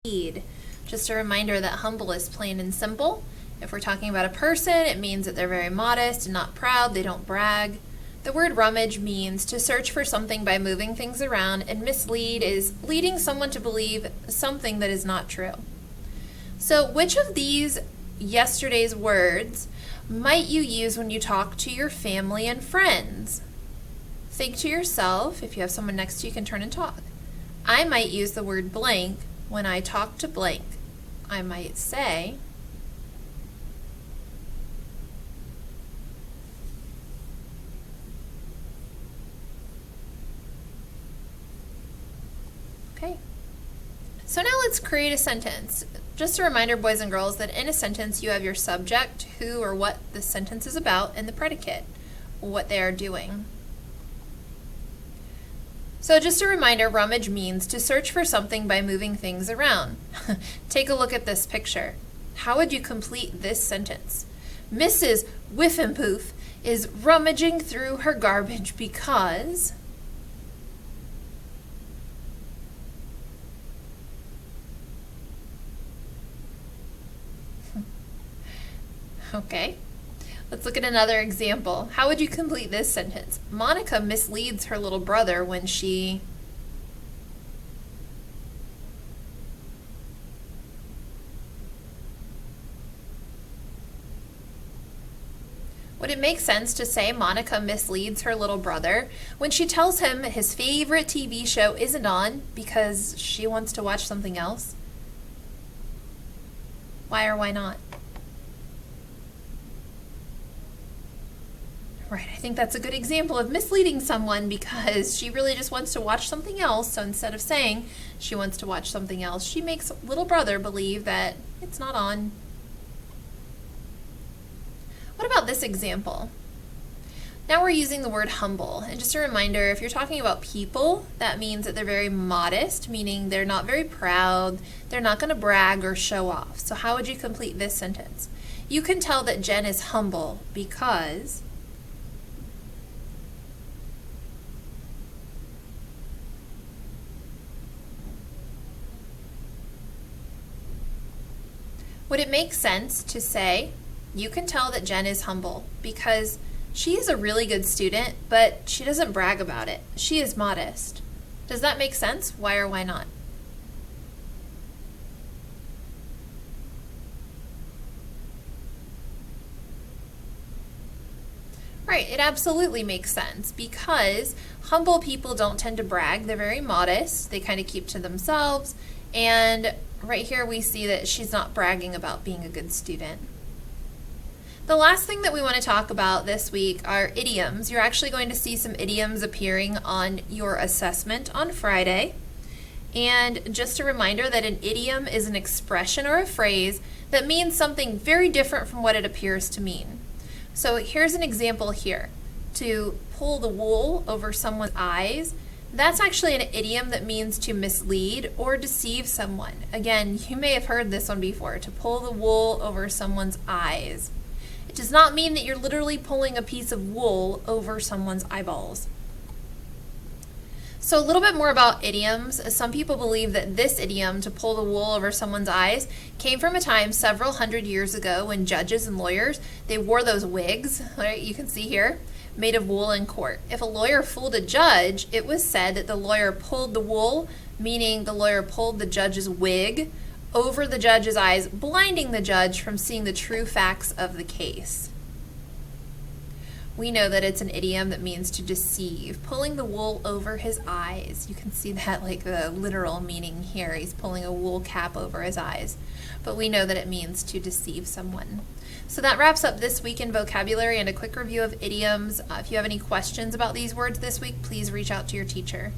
mislead. Just a reminder that humble is plain and simple. If we're talking about a person, it means that they're very modest and not proud, they don't brag. The word rummage means to search for something by moving things around, and mislead is leading someone to believe something that is not true. So which of these yesterday's words might you use when you talk to your family and friends? Think to yourself. If you have someone next to you, you can turn and talk. I might use the word blank when I talk to blank. I might say, okay. So now let's create a sentence. Just a reminder, boys and girls, that in a sentence you have your subject, who or what the sentence is about, and the predicate, what they are doing. So just a reminder, rummage means to search for something by moving things around. Take a look at this picture. How would you complete this sentence? Mrs. Whiffenpoof is rummaging through her garbage because... Okay. Let's look at another example. How would you complete this sentence? Monica misleads her little brother when she... Would it make sense to say Monica misleads her little brother when she tells him his favorite TV show isn't on because she wants to watch something else? Why or why not? Right, I think that's a good example of misleading someone because she really just wants to watch something else. So instead of saying she wants to watch something else, she makes little brother believe that it's not on. What about this example? Now we're using the word humble. And just a reminder, if you're talking about people, that means that they're very modest, meaning they're not very proud, they're not going to brag or show off. So how would you complete this sentence? You can tell that Jen is humble because... Would it make sense to say, you can tell that Jen is humble because she is a really good student, but she doesn't brag about it. She is modest. Does that make sense? Why or why not? Right, it absolutely makes sense because humble people don't tend to brag. They're very modest. They kind of keep to themselves. And right here we see that she's not bragging about being a good student. The last thing that we want to talk about this week are idioms. You're actually going to see some idioms appearing on your assessment on Friday. And just a reminder that an idiom is an expression or a phrase that means something very different from what it appears to mean. So here's an example here. To pull the wool over someone's eyes. That's actually an idiom that means to mislead or deceive someone. Again, you may have heard this one before, to pull the wool over someone's eyes. It does not mean that you're literally pulling a piece of wool over someone's eyeballs. So a little bit more about idioms. Some people believe that this idiom, to pull the wool over someone's eyes, came from a time several hundred years ago when judges and lawyers, they wore those wigs, right, you can see here, made of wool in court. If a lawyer fooled a judge, it was said that the lawyer pulled the wool, meaning the lawyer pulled the judge's wig over the judge's eyes, blinding the judge from seeing the true facts of the case. We know that it's an idiom that means to deceive, pulling the wool over his eyes. You can see that like the literal meaning here. He's pulling a wool cap over his eyes. But we know that it means to deceive someone. So that wraps up this week in vocabulary and a quick review of idioms. If you have any questions about these words this week, please reach out to your teacher.